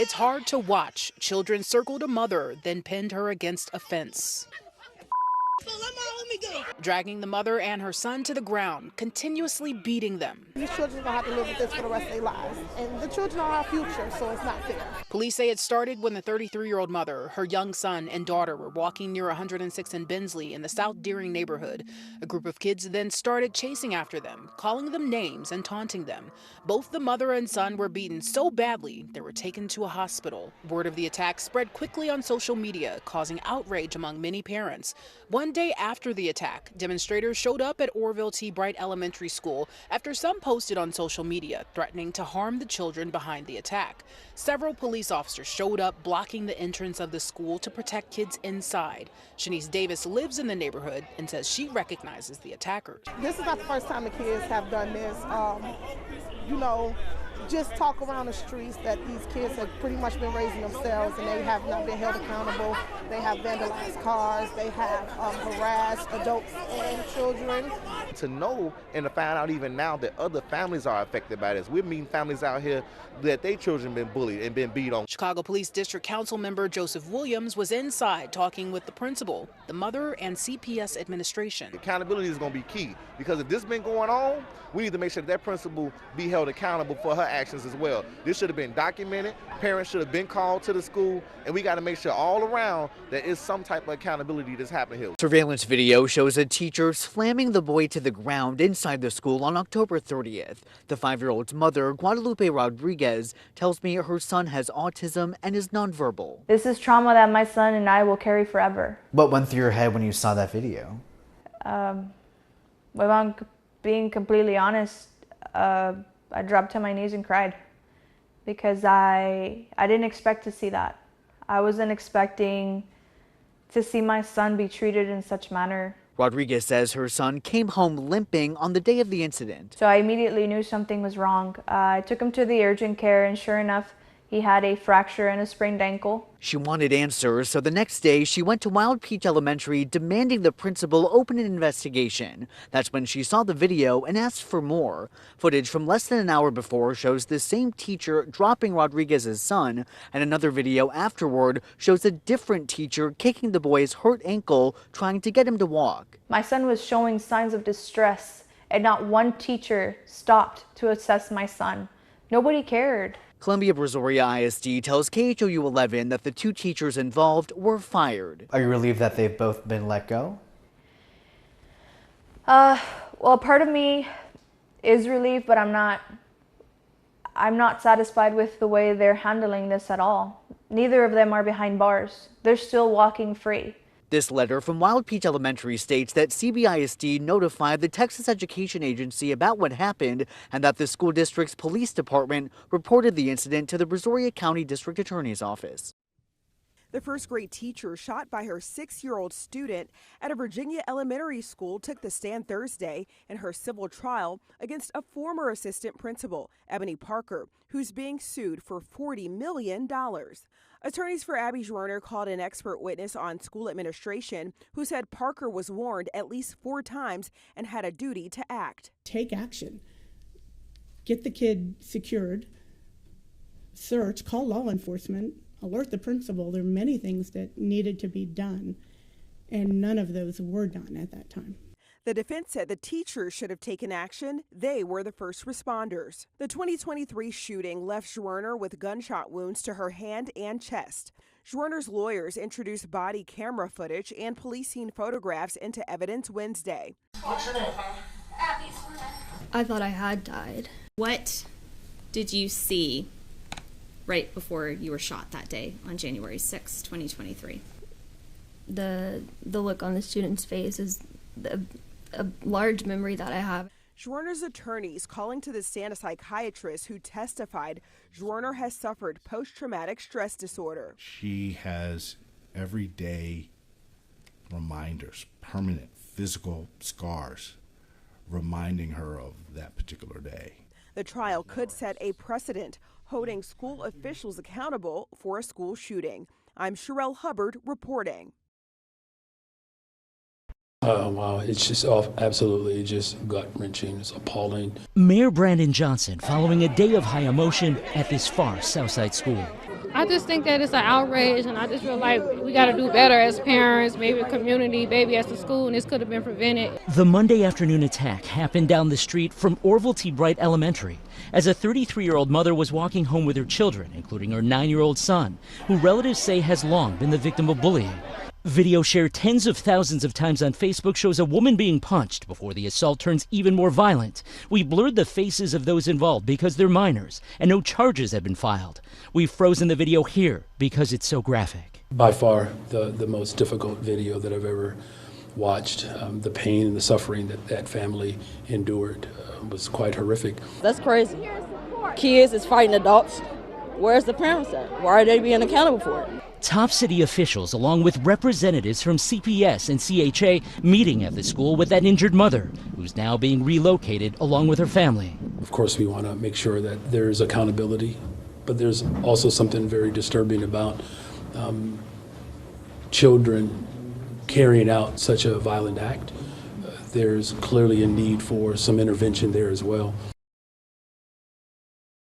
It's hard to watch. Children circled a mother, then pinned her against a fence. Dragging the mother and her son to the ground, continuously beating them. These children are going to have to live with this for the rest of their lives. And the children are our future, so it's not fair. Police say it started when the 33-year-old mother, her young son, and daughter were walking near 106 and Bensley in the South Deering neighborhood. A group of kids then started chasing after them, calling them names and taunting them. Both the mother and son were beaten so badly they were taken to a hospital. Word of the attack spread quickly on social media, causing outrage among many parents. One day after the attack, demonstrators showed up at Orville T. Bright Elementary School after some posted on social media threatening to harm the children behind the attack. Several police officers showed up blocking the entrance of the school to protect kids inside. Shanice Davis lives in the neighborhood and says she recognizes the attackers. This is not the first time the kids have done this. Just talk around the streets that these kids have pretty much been raising themselves and they have not been held accountable. They have vandalized cars, they have harassed adults and children. To know and to find out even now that other families are affected by this. We're meeting families out here that their children been bullied and been beat on. Chicago Police District Council member Joseph Williams was inside talking with the principal, the mother, and CPS administration. Accountability is going to be key because if this has been going on, we need to make sure that principal be held accountable for her actions as well. This should have been documented. Parents should have been called to the school, and we got to make sure all around that is some type of accountability that's happening here. Surveillance video shows a teacher slamming the boy to the ground inside the school on October 30th. The 5-year-old's mother, Guadalupe Rodriguez, tells me her son has autism and is nonverbal. This is trauma that my son and I will carry forever. What went through your head when you saw that video? If I'm being completely honest, I dropped to my knees and cried because I didn't expect to see that. I wasn't expecting to see my son be treated in such manner. Rodriguez says her son came home limping on the day of the incident. So I immediately knew something was wrong. I took him to the urgent care and sure enough, he had a fracture and a sprained ankle. She wanted answers, so the next day she went to Wild Peach Elementary demanding the principal open an investigation. That's when she saw the video and asked for more. Footage from less than an hour before shows the same teacher dropping Rodriguez's son, and another video afterward shows a different teacher kicking the boy's hurt ankle, trying to get him to walk. My son was showing signs of distress, and not one teacher stopped to assess my son. Nobody cared. Columbia Brazoria ISD tells KHOU 11 that the 2 teachers involved were fired. Are you relieved that they've both been let go? Well, part of me is relieved, but I'm not satisfied with the way they're handling this at all. Neither of them are behind bars. They're still walking free. This letter from Wild Peach Elementary states that CBISD notified the Texas Education Agency about what happened and that the school district's police department reported the incident to the Brazoria County District Attorney's Office. The first grade teacher shot by her 6-year-old student at a Virginia elementary school took the stand Thursday in her civil trial against a former assistant principal, Ebony Parker, who's being sued for $40 million. Attorneys for Abby Schwerner called an expert witness on school administration who said Parker was warned at least 4 times and had a duty to act. Take action. Get the kid secured. Search, call law enforcement, alert the principal. There are many things that needed to be done, and none of those were done at that time. The defense said the teachers should have taken action. They were the first responders. The 2023 shooting left Schwerner with gunshot wounds to her hand and chest. Schwerner's lawyers introduced body camera footage and police scene photographs into evidence Wednesday. What's your name? Abby. I thought I had died. What did you see right before you were shot that day on January 6, 2023? The look on the student's face is a large memory that I have. Schwerner's attorneys calling to the stand a psychiatrist who testified Schwerner has suffered post-traumatic stress disorder. She has everyday reminders, permanent physical scars, reminding her of that particular day. The trial could set a precedent, holding school officials accountable for a school shooting. I'm Sherelle Hubbard reporting. Wow, it's just absolutely just gut-wrenching. It's appalling. Mayor Brandon Johnson following a day of high emotion at this far Southside school. I just think that it's an outrage, and I just feel like we got to do better as parents, maybe a community, maybe as a school, and this could have been prevented. The Monday afternoon attack happened down the street from Orville T. Bright Elementary as a 33-year-old mother was walking home with her children, including her 9-year-old son, who relatives say has long been the victim of bullying. Video shared tens of thousands of times on Facebook shows a woman being punched before the assault turns even more violent. We blurred the faces of those involved because they're minors and no charges have been filed. We've frozen the video here because it's so graphic. By far the most difficult video that I've ever watched. The pain and the suffering that family endured was quite horrific. That's crazy. Kids is fighting adults. Where's the parents at? Why are they being accountable for it? Top city officials, along with representatives from CPS and CHA, meeting at the school with that injured mother, who's now being relocated along with her family. Of course, we want to make sure that there's accountability, but there's also something very disturbing about children carrying out such a violent act. There's clearly a need for some intervention there as well.